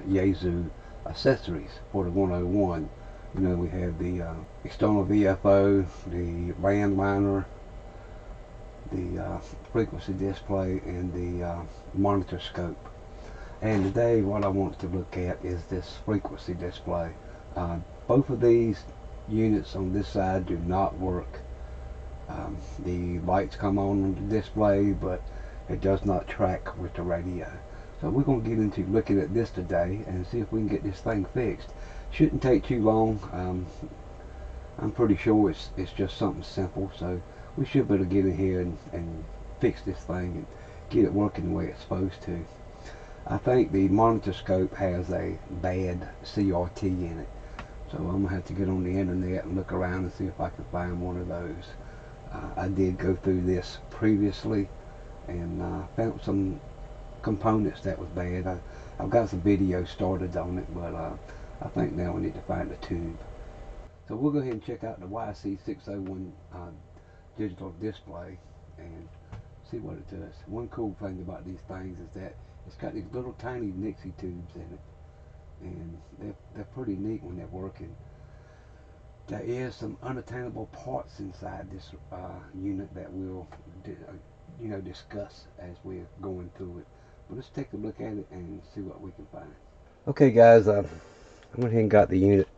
Yaesu accessories for the 101. You know, we have the external VFO, the landliner, the frequency display, and the monitor scope. And today what I want to look at is this frequency display. Both of these units on this side do not work. The lights come on the display, but it does not track with the radio. So we're going to get into looking at this today and see if we can get this thing fixed. Shouldn't take too long. I'm pretty sure it's just something simple, so we should be able to get in here and fix this thing and get it working the way it's supposed to. I think the monitor scope has a bad CRT in it, so I'm going to have to get on the internet and look around and see if I can find one of those. I did go through this previously and found some components that was bad. I've got some videos started on it, but I think now we need to find the tube. So we'll go ahead and check out the YC601 digital display and see what it does. One cool thing about these things is that it's got these little tiny Nixie tubes in it, and they're pretty neat when they're working. There is some unattainable parts inside this unit that we'll discuss as we're going through it. But let's take a look at it and see what we can find. Okay guys, I went ahead and got the unit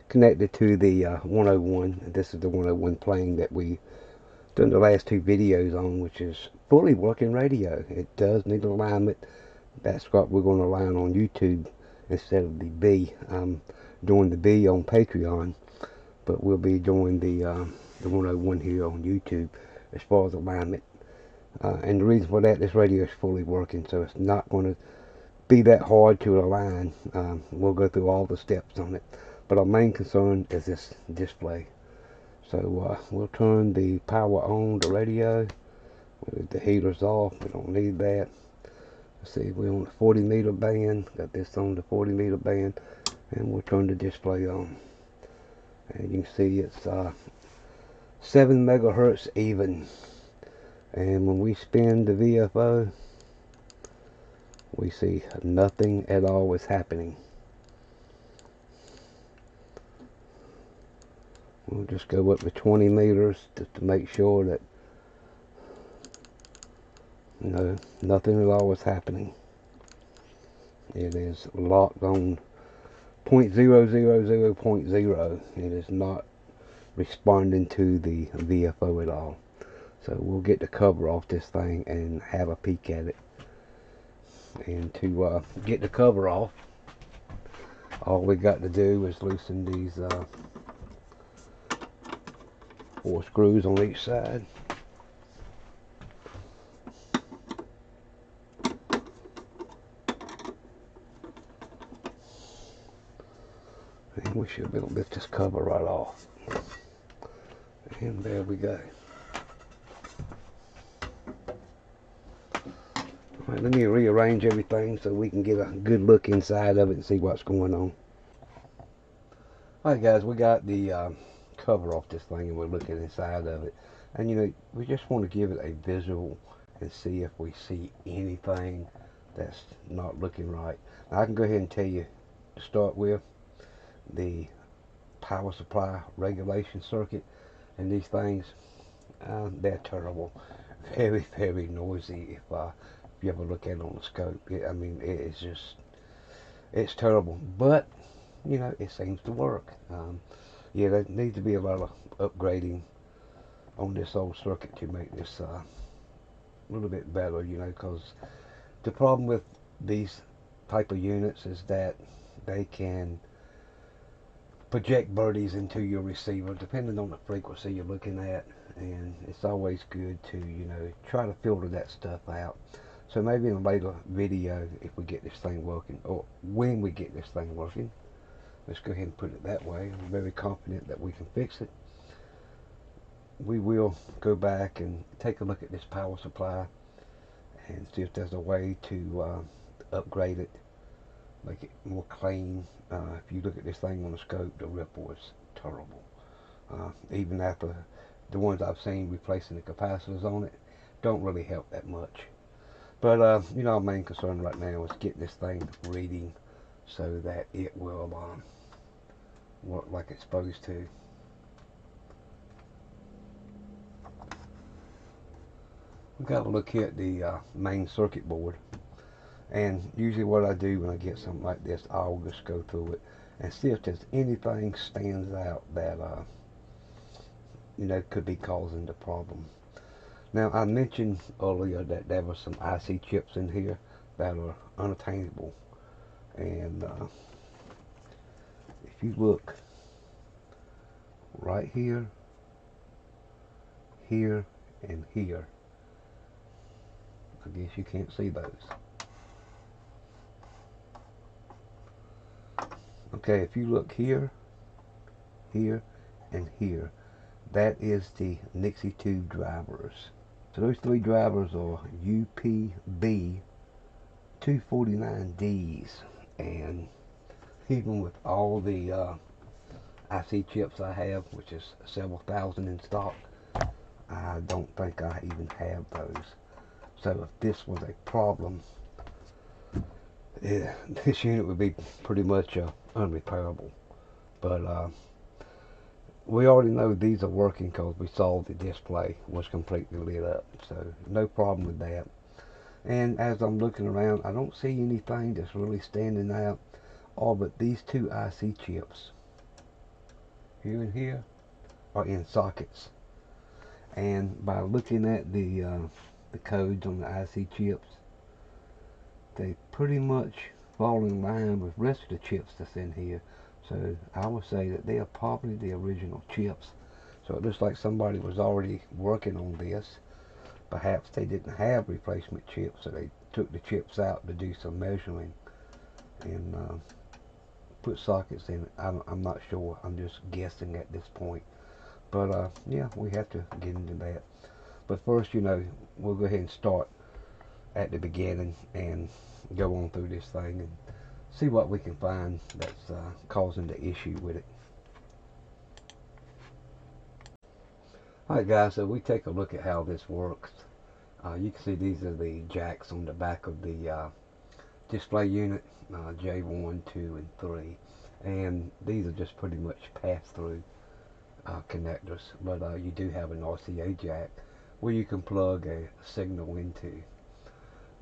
connected to the 101. This is the 101 plane that we done the last two videos on, which is fully working radio. It does need alignment. That's what we're going to align on YouTube instead of the B. I'm doing the B on Patreon, but we'll be doing the 101 here on YouTube as far as alignment. And the reason for that, this radio is fully working, so it's not going to be that hard to align. We'll go through all the steps on it, but our main concern is this display. So we'll turn the power on the radio. The heater's off, we don't need that. Let's see, we're on the 40 meter band, got this on the 40 meter band, and we'll turn the display on. And you can see it's 7 megahertz even. And when we spin the VFO, we see nothing at all is happening. We'll just go up to 20 meters just to make sure that nothing at all is happening. It is locked on 0.000.0. It is not responding to the VFO at all. So we'll get the cover off this thing and have a peek at it. And to get the cover off, all we got to do is loosen these 4 screws on each side. And we should be able to lift this cover right off. And there we go. Alright, let me rearrange everything so we can get a good look inside of it and see what's going on. Alright guys, we got the cover off this thing and we're looking inside of it. And we just want to give it a visual and see if we see anything that's not looking right. Now, I can go ahead and tell you to start with the power supply regulation circuit, and these things, they're terrible. Very, very noisy. If you ever look at it on the scope, it's terrible. But it seems to work. Yeah, there needs to be a lot of upgrading on this old circuit to make this a little bit better. Because the problem with these type of units is that they can project birdies into your receiver depending on the frequency you're looking at, and it's always good to try to filter that stuff out. So maybe in a later video, if we get this thing working, or when we get this thing working, let's go ahead and put it that way. I'm very confident that we can fix it. We will go back and take a look at this power supply and see if there's a way to upgrade it, make it more clean. If you look at this thing on the scope, the ripple is terrible. Even after the ones I've seen replacing the capacitors on it, don't really help that much. But you know, our main concern right now is getting this thing reading so that it will work like it's supposed to. We've got to look here at the main circuit board, and usually what I do when I get something like this, I'll just go through it and see if there's anything stands out that you know, could be causing the problem. Now, I mentioned earlier that there were some IC chips in here that are unattainable, and if you look right here, here, and here, I guess you can't see those. Okay, if you look here, here, and here, that is the Nixie 2 drivers. So those three drivers are UPB 249Ds, and even with all the IC chips I have, which is several thousand in stock, I don't think I even have those. So if this was a problem, this unit would be pretty much unrepairable. But we already know these are working because we saw the display was completely lit up, so no problem with that. And as I'm looking around, I don't see anything that's really standing out, all but these two IC chips here and here are in sockets. And by looking at the codes on the IC chips, they pretty much fall in line with the rest of the chips that's in here. So I would say that they are probably the original chips. So it looks like somebody was already working on this. Perhaps they didn't have replacement chips, so they took the chips out to do some measuring and put sockets in it. I'm not sure. I'm just guessing at this point. But yeah, we have to get into that. But first, you know, we'll go ahead and start at the beginning and go on through this thing and see what we can find that's causing the issue with it. Alright guys, so we take a look at how this works. You can see these are the jacks on the back of the display unit, J1, 2, and 3. And these are just pretty much pass-through connectors. But you do have an RCA jack where you can plug a signal into.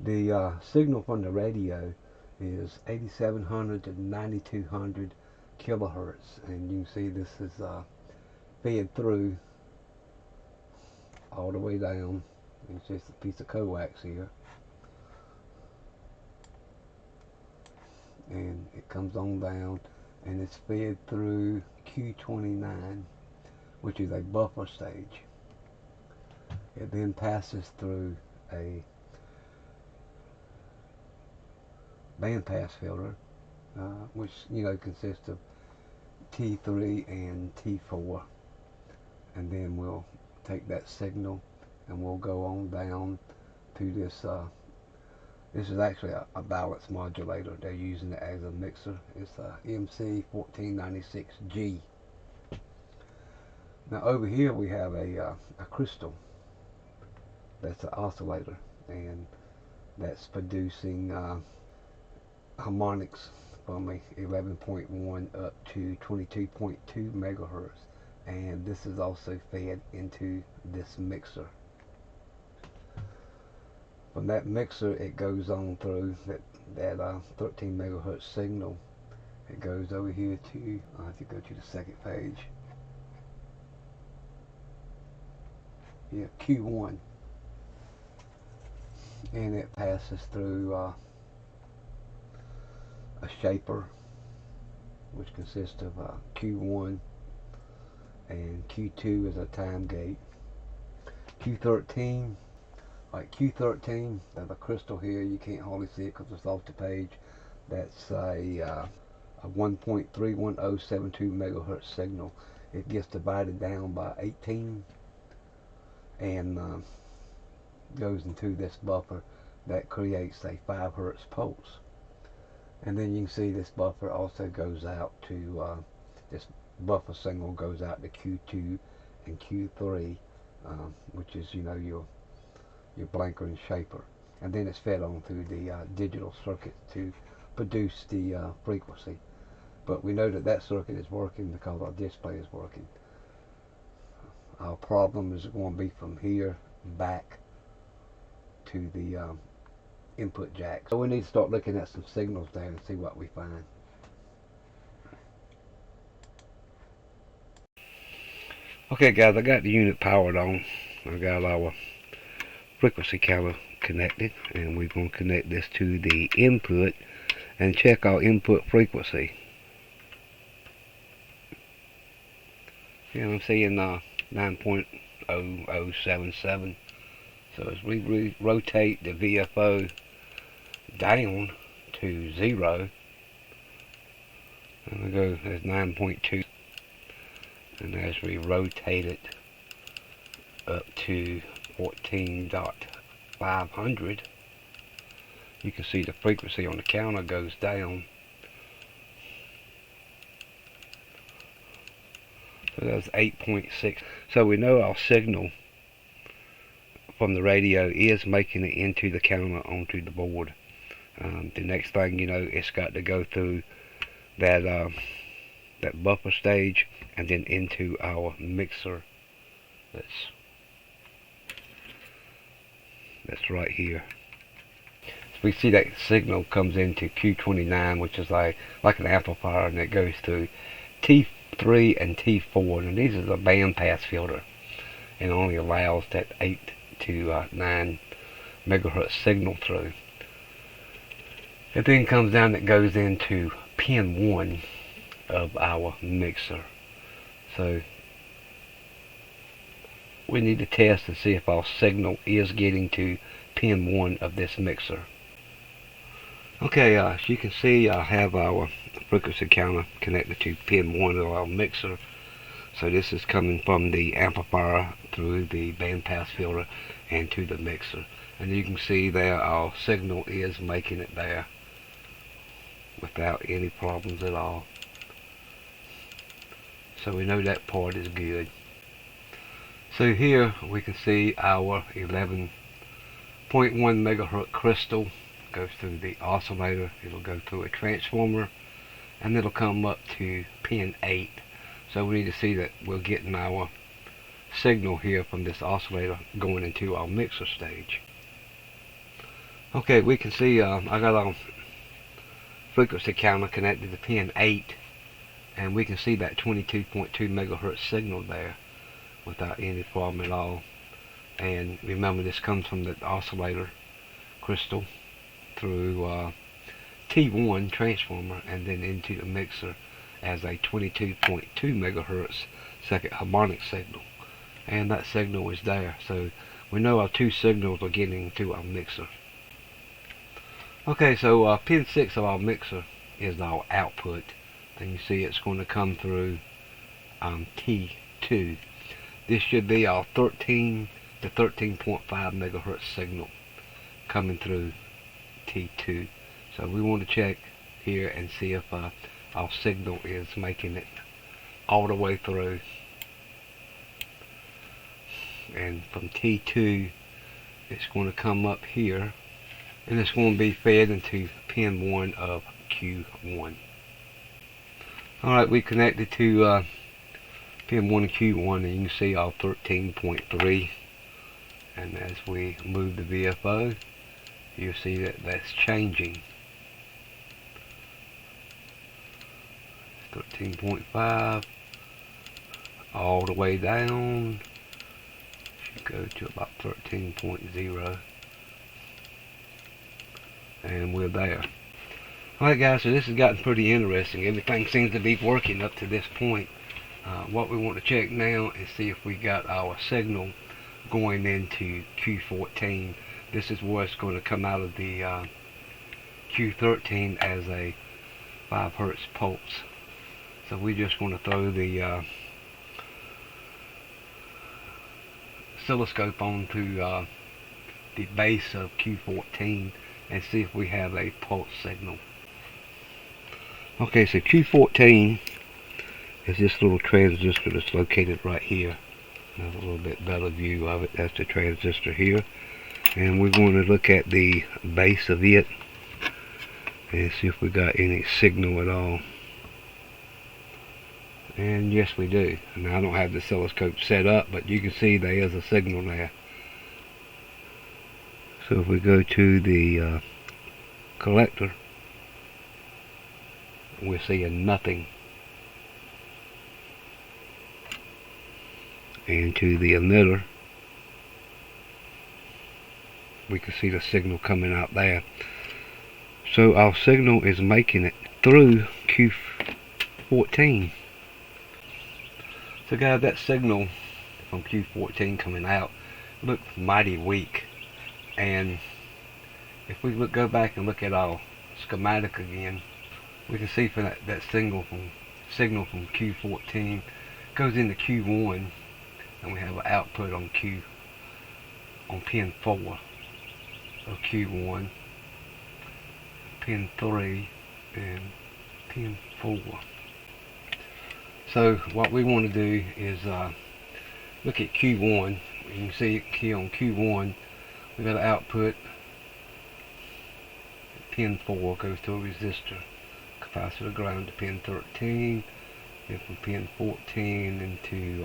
The signal from the radio is 8700 to 9200 kilohertz, and you can see this is fed through all the way down. It's just a piece of coax here, and it comes on down and it's fed through Q29, which is a buffer stage. It then passes through a bandpass filter, which, you know, consists of T3 and T4, and then we'll take that signal and we'll go on down to this. This is actually a balance modulator. They're using it as a mixer. It's a MC1496G. Now over here we have a crystal that's an oscillator, and that's producing harmonics from a 11.1 up to 22.2 megahertz, and this is also fed into this mixer. From that mixer, it goes on through that 13 megahertz signal. It goes over here to, I have to go to the second page. Yeah, Q1, and it passes through a shaper, which consists of Q1, and Q2 is a time gate. Q13 like Q13, there's a crystal here. You can't hardly see it because it's off the page. That's a 1.31072 megahertz signal. It gets divided down by 18 and goes into this buffer that creates a 5 hertz pulse. And then you can see this buffer also goes out to this buffer signal goes out to Q2 and Q3, which is, you know, your blanker and shaper, and then it's fed on through the digital circuit to produce the frequency. But we know that that circuit is working because our display is working. Our problem is going to be from here back to the input jack. So we need to start looking at some signals there and see what we find. Okay guys, I got the unit powered on. I got our frequency counter connected, and we're going to connect this to the input and check our input frequency. Yeah, I'm seeing 9.0077. So as we rotate the VFO down to 0, and we go as 9.2, and as we rotate it up to 14.500, you can see the frequency on the counter goes down. So that's 8.6. So we know our signal from the radio is making it into the counter onto the board. The next thing you know, it's got to go through that that buffer stage and then into our mixer. That's right here. So we see that signal comes into Q29, which is like an amplifier, and it goes through T3 and T4, and these are the bandpass filter, and only allows that 8 to 9 megahertz signal through. It then comes down, it goes into pin 1 of our mixer. So we need to test and see if our signal is getting to pin 1 of this mixer. Okay, as you can see, I have our frequency counter connected to pin 1 of our mixer. So this is coming from the amplifier through the bandpass filter and to the mixer. And you can see there our signal is making it there without any problems at all. So we know that part is good. So here we can see our 11.1 megahertz crystal goes through the oscillator. It'll go through a transformer, and it'll come up to pin 8. So we need to see that we're getting our signal here from this oscillator going into our mixer stage. Okay, we can see I got our frequency counter connected to pin 8, and we can see that 22.2 megahertz signal there without any problem at all. And remember, this comes from the oscillator crystal through T1 transformer and then into the mixer as a 22.2 megahertz second harmonic signal, and that signal is there. So we know our two signals are getting to our mixer. Okay, so pin 6 of our mixer is our output, and you see it's going to come through T2. This should be our 13 to 13.5 megahertz signal coming through T2. So we want to check here and see if our signal is making it all the way through. And from T2, it's going to come up here, and it's going to be fed into pin 1 of Q1. Alright, we connected to pin 1 of Q1, and you can see our 13.3. And as we move the VFO, you'll see that that's changing. 13.5 all the way down. Should go to about 13.0. And we're there. Alright guys, so this has gotten pretty interesting. Everything seems to be working up to this point. What we want to check now is see if we got our signal going into Q14. This is where it's going to come out of the Q13 as a 5 hertz pulse. So we just want to throw the oscilloscope onto the base of Q14 and see if we have a pulse signal. Okay, so Q14 is this little transistor that's located right here. There's a little bit better view of it. That's the transistor here. And we're going to look at the base of it and see if we got any signal at all. And yes, we do. Now, I don't have the oscilloscope set up, but you can see there is a signal there. So if we go to the collector, we're seeing nothing. And to the emitter, we can see the signal coming out there. So our signal is making it through Q14. So guys, that signal from Q14 coming out looks mighty weak. And if we go back and look at our schematic again, we can see for that signal from Q14 goes into Q1, and we have an output on pin 4 of Q1, pin 3, and pin 4. So what we want to do is look at Q1. You can see here on Q1 we got an output. Pin 4 goes to a resistor, capacitor ground to pin 13, then from pin 14 into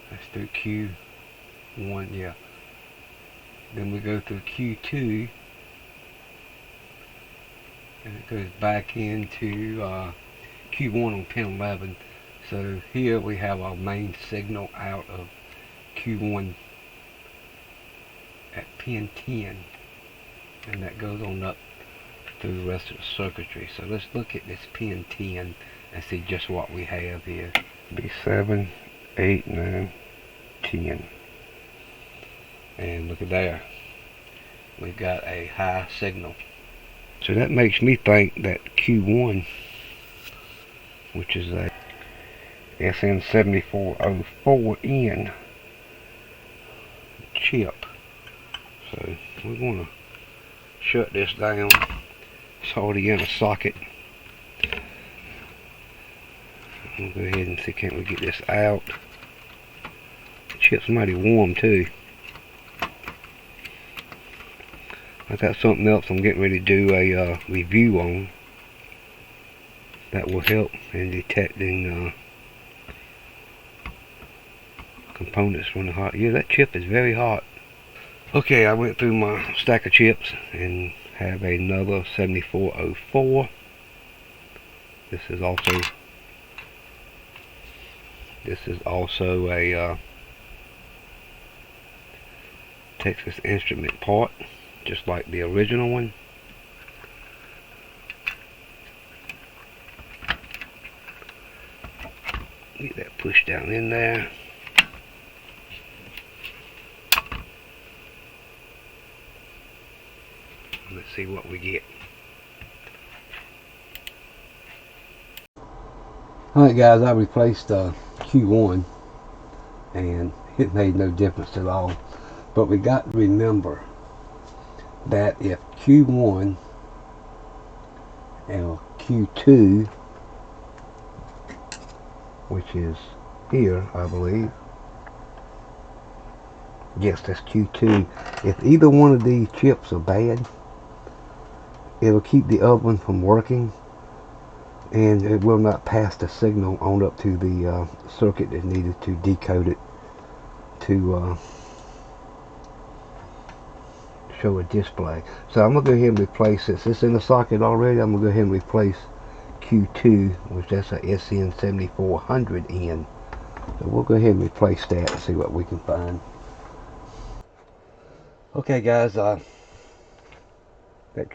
let's do Q1, yeah. Then we go through Q2, and it goes back into Q1 on pin 11. So here we have our main signal out of Q1 at pin 10, and that goes on up through the rest of the circuitry. So let's look at this pin 10 and see just what we have here. Be 7, 8, 9, 10. And look at there. We've got a high signal. So that makes me think that Q1, which is a SN7404N chip. So we're going to shut this down. It's already in a socket. We'll go ahead and see, can't we get this out? The chip's mighty warm too. I got something else I'm getting ready to do a review on that will help in detecting components running hot. Yeah, that chip is very hot. Okay, I went through my stack of chips and have another 7404. This is also a Texas Instrument part, just like the original one. Get that pushed down in there. Let's see what we get. Alright guys, I replaced Q1 and it made no difference at all. But we got to remember that if Q1 and Q2, which is here, I believe. Yes, that's Q2. If either one of these chips are bad, it'll keep the other one from working, and it will not pass the signal on up to the circuit that needed to decode it to show a display. So I'm going to go ahead and replace this. It's in the socket already. I'm going to go ahead and replace Q2, which that's a SN7400N. So we'll go ahead and replace that and see what we can find. Okay guys, that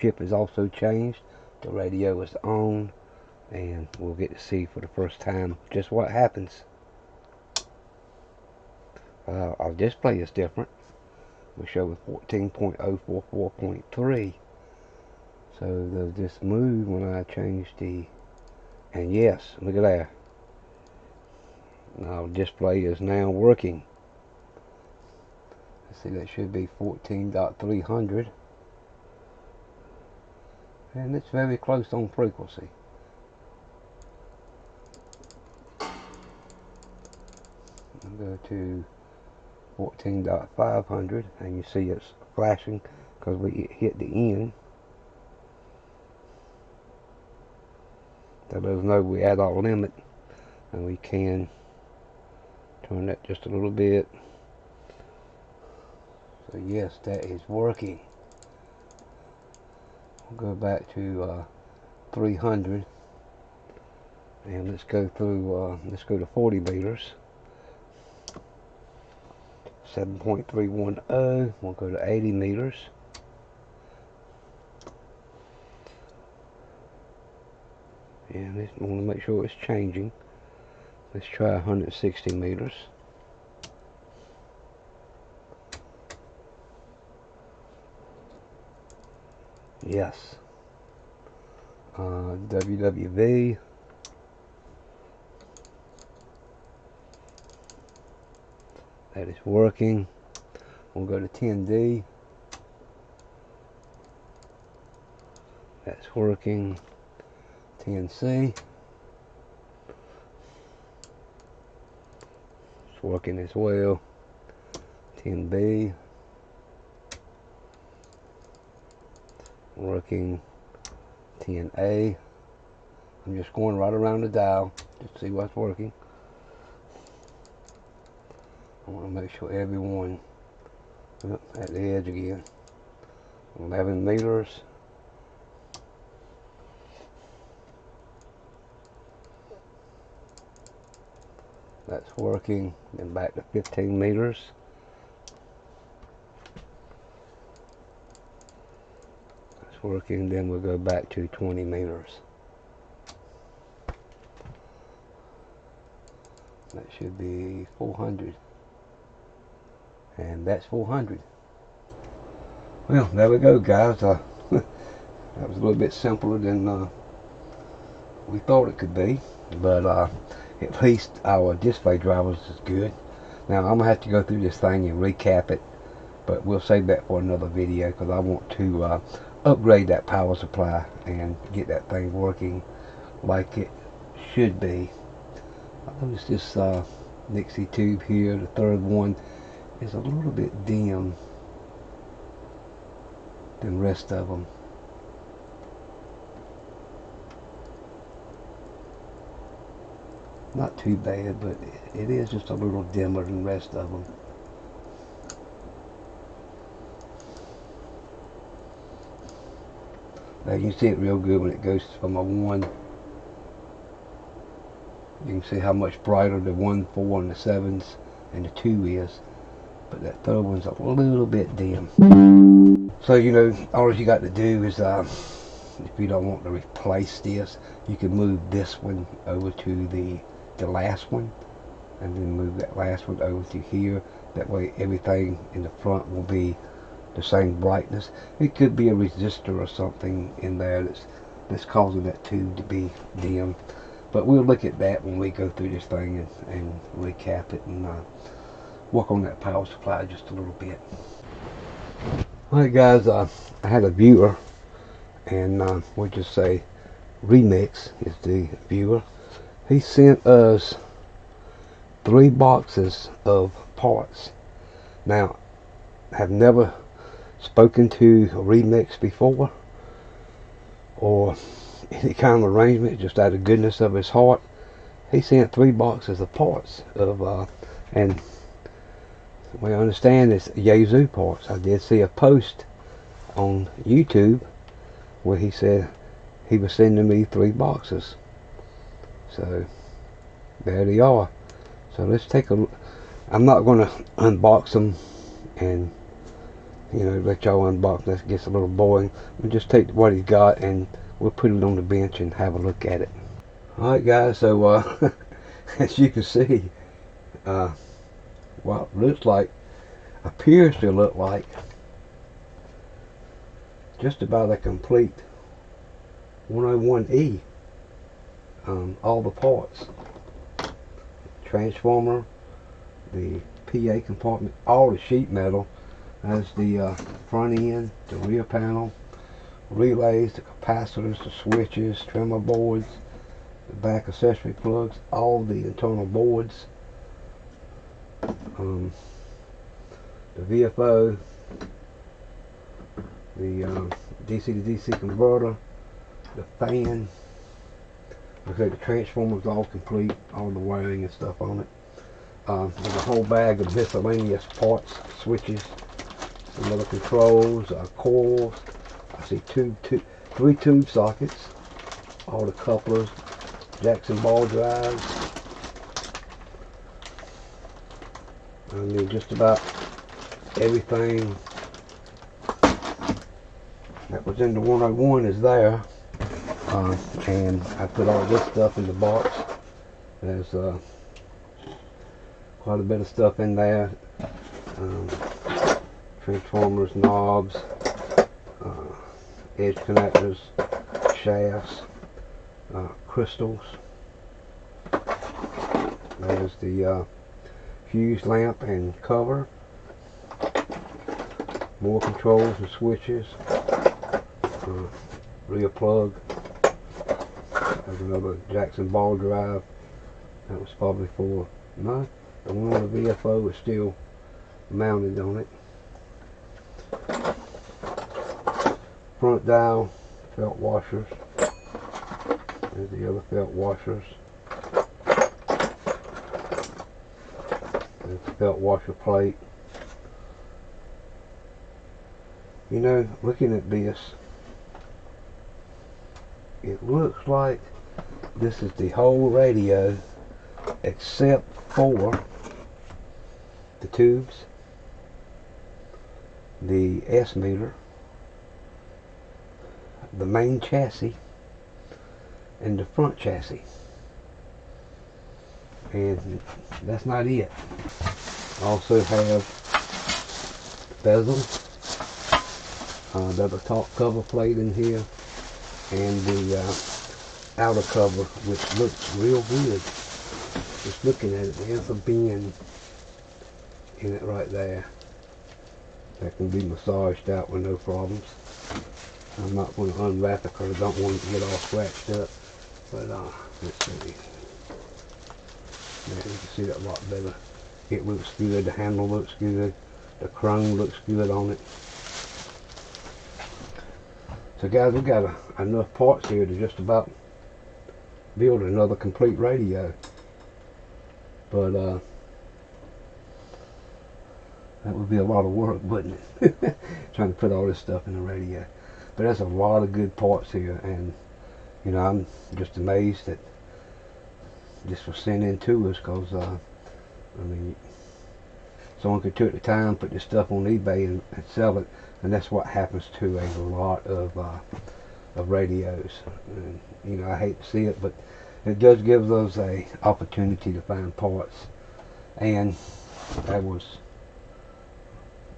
chip is also changed. The radio is on, and we'll get to see for the first time just what happens. Our display is different. We show 14.044.3. So they'll just move when I change the, and yes, look at that. Our display is now working. Let's see, that should be 14.300. And it's very close on frequency. I'll go to 14.500 and you see it's flashing because we hit the end. That lets us know we're at our limit, and we can turn that just a little bit. So yes, that is working. We'll go back to 300 and let's go through let's go to 40 meters. 7.310. We'll go to 80 meters. And I want to make sure it's changing. Let's try 160 meters. Yes. WWV. That is working. We'll go to 10D. That's working. 10C. It's working as well. 10B. Working. 10A. I'm just going right around the dial just to see what's working. I want to make sure everyone at the edge again. 11 meters. That's working. Then back to 15 meters. That's working. Then we'll go back to 20 meters. That should be 400. And that's 400. Well, there we go, guys. That was a little bit simpler than we thought it could be, but at least our display drivers is good. Now I'm gonna have to go through this thing and recap it, but we'll save that for another video because I want to upgrade that power supply and get that thing working like it should be. I notice this Nixie tube here, the third one, is a little bit dim than the rest of them. Not too bad, but it is just a little dimmer than the rest of them. Now you can see it real good when it goes from a 1. You can see how much brighter the 1, 4, and the 7s and the 2 is. But that third one's a little bit dim. So, you know, all you got to do is, if you don't want to replace this, you can move this one over to the last one, and then move that last one over to here. That way everything in the front will be the same brightness. It could be a resistor or something in there that's causing that tube to be dim. But we'll look at that when we go through this thing and recap it and work on that power supply just a little bit. Alright guys, I had a viewer, and we'll just say Remix is the viewer. He sent us 3 boxes of parts. Now, I have never spoken to Remix before or any kind of arrangement, just out of goodness of his heart. He sent 3 boxes of parts of and we understand it's Yazoo parts. I did see a post on YouTube where he said he was sending me 3 boxes. So there they are. So let's take a look. I'm not going to unbox them and, you know, let y'all unbox. That gets a little boring. We'll just take what he's got and we'll put it on the bench and have a look at it. Alright guys, so as you can see, well, it looks like, appears to look like just about a complete 101E. All the parts, transformer, the PA compartment, all the sheet metal, as the front end, the rear panel, relays, the capacitors, the switches, trimmer boards, the back accessory plugs, all the internal boards, the VFO, the DC to DC converter, the fan. Okay, the transformer is all complete, all the wiring and stuff on it. There's a whole bag of miscellaneous parts, switches, some other controls, coils. I see three tube sockets, all the couplers, Jackson ball drives. I mean, just about everything that was in the 101 is there. And I put all this stuff in the box. There's quite a bit of stuff in there. Transformers, knobs, edge connectors, shafts, crystals. There's the fuse lamp and cover. More controls and switches. Rear plug. There's another Jackson ball drive. That was probably for, no, the one on the VFO is still mounted on it. Front dial, felt washers. There's the other felt washers. There's the felt washer plate. You know, looking at this, it looks like this is the whole radio except for the tubes, the S meter, the main chassis, and the front chassis. And that's not it. Also have bezel, there's a top cover plate in here, and the outer cover, which looks real good. Just looking at it, there's a bend in it right there that can be massaged out with no problems. I'm not going to unwrap it because I don't want it to get all scratched up. But let's see. Now you can see that a lot better. It looks good. The handle looks good. The chrome looks good on it. So guys, we've got enough parts here to just about build another complete radio. But that would be a lot of work, wouldn't it? Trying to put all this stuff in the radio. But there's a lot of good parts here, and you know, I'm just amazed that this was sent in to us, because I mean, someone could take the time, put this stuff on eBay and sell it, and that's what happens to a lot of radios. And, you know, I hate to see it, but it does give us a opportunity to find parts, and there was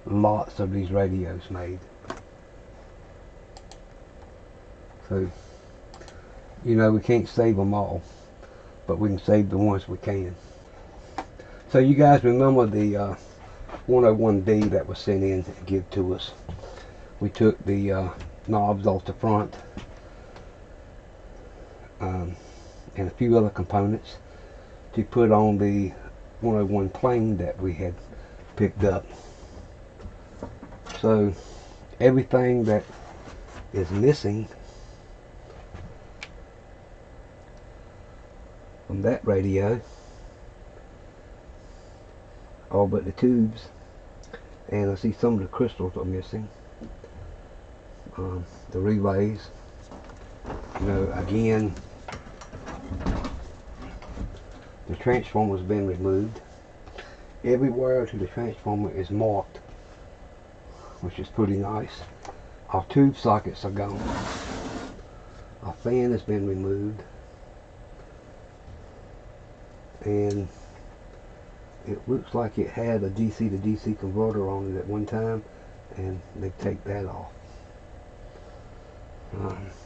lots of these radios made. So, you know, we can't save them all, but we can save the ones we can. So you guys remember the 101D that was sent in to give to us. We took the knobs off the front and a few other components to put on the 101 plane that we had picked up. So everything that is missing from that radio, all but the tubes, and I see some of the crystals are missing. The relays, you know, again, the transformer's been removed. Every wire to the transformer is marked, which is pretty nice. Our tube sockets are gone. Our fan has been removed, and it looks like it had a DC to DC converter on it at one time, and they take that off.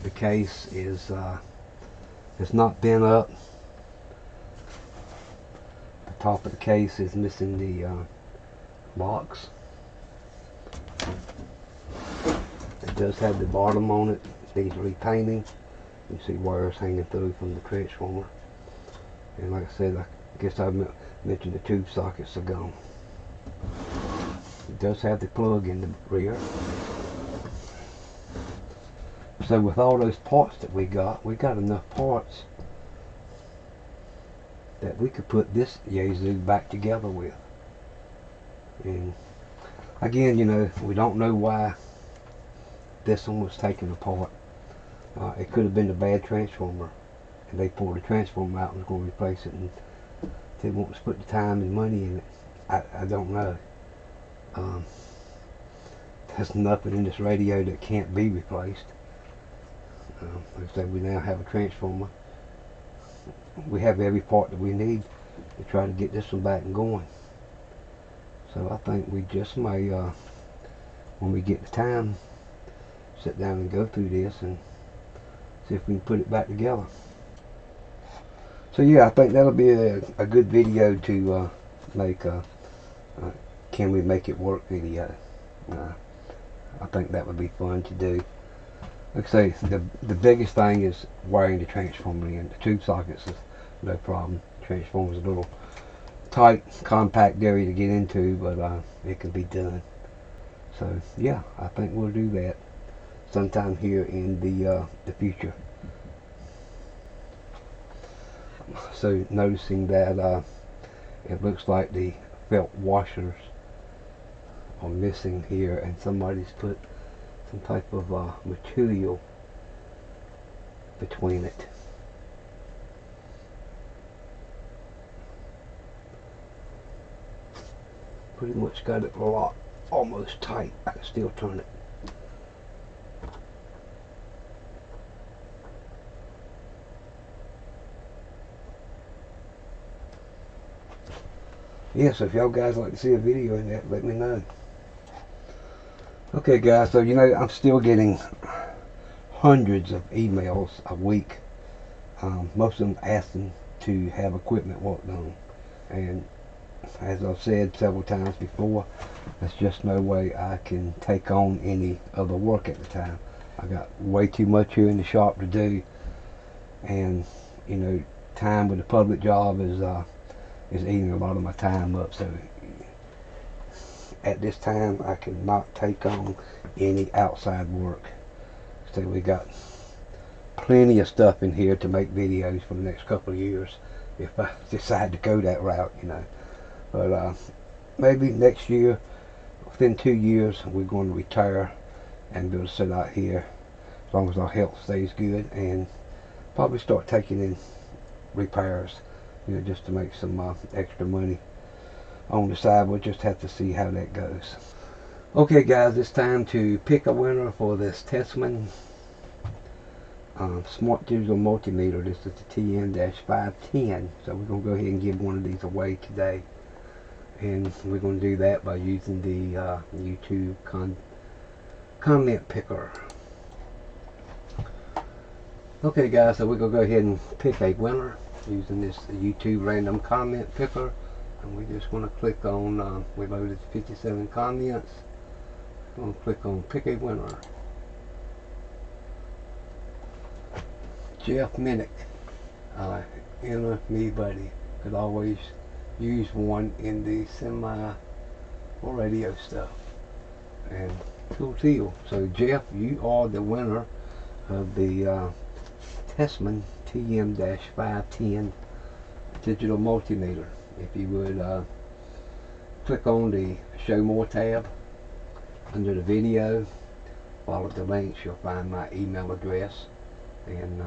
The case is it's not bent up. The top of the case is missing the box. It does have the bottom on it. It needs repainting. You see wires hanging through from the transformer. And like I said, I guess I mentioned the tube sockets are gone. It does have the plug in the rear. So with all those parts that we got enough parts that we could put this Yazoo back together with. And again, you know, we don't know why this one was taken apart. It could have been a bad transformer, and they pulled the transformer out and was going to replace it, and they want us to put the time and money in it. I don't know. There's nothing in this radio that can't be replaced. Like I said, we now have a transformer. We have every part that we need to try to get this one back and going. So I think we just may, when we get the time, sit down and go through this and see if we can put it back together. So yeah, I think that'll be a good video to make a can we make it work video. I think that would be fun to do. Like I say, the biggest thing is wiring the transformer in. The tube sockets is no problem. The transformer is a little tight, compact area to get into, but it can be done. So yeah, I think we'll do that sometime here in the future. So noticing that it looks like the felt washers are missing here, and somebody's put some type of material between it. Pretty much got it locked, almost tight. I can still turn it. Yeah, so if y'all guys like to see a video in that, let me know. Okay guys, so you know, I'm still getting hundreds of emails a week. Most of them asking to have equipment worked on. And as I've said several times before, there's just no way I can take on any other work at the time. I got way too much here in the shop to do. And, you know, time with the public job is eating a lot of my time up. So at this time I cannot take on any outside work. So we got plenty of stuff in here to make videos for the next couple of years if I decide to go that route, you know. But maybe next year, within 2 years, we're going to retire and be able to sit out here as long as our health stays good, and probably start taking in repairs, you know, just to make some extra money on the side. We'll just have to see how that goes. Okay guys, it's time to pick a winner for this Tesman smart digital multimeter. This is the TM-510. So we're going to go ahead and give one of these away today. And we're going to do that by using the YouTube comment picker. Okay guys, so we're going to go ahead and pick a winner using this YouTube random comment picker. And we're just going to click on, we loaded 57 comments. I'm going to click on pick a winner. Jeff Minnick, enter me buddy. Could always use one in the semi or radio stuff. And cool deal. So Jeff, you are the winner of the Tesman TM-510 digital multimeter. If you would click on the show more tab under the video, follow the links, you'll find my email address, and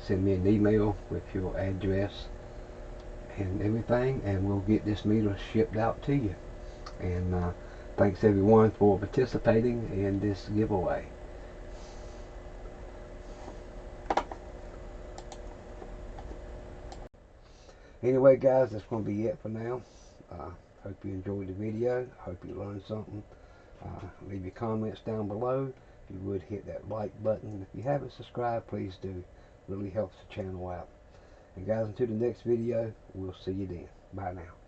send me an email with your address and everything, and we'll get this meter shipped out to you. And thanks everyone for participating in this giveaway. Anyway guys, that's going to be it for now. Hope you enjoyed the video. Hope you learned something. Leave your comments down below. If you would, hit that like button. If you haven't subscribed, please do. It really helps the channel out. And guys, until the next video, we'll see you then. Bye now.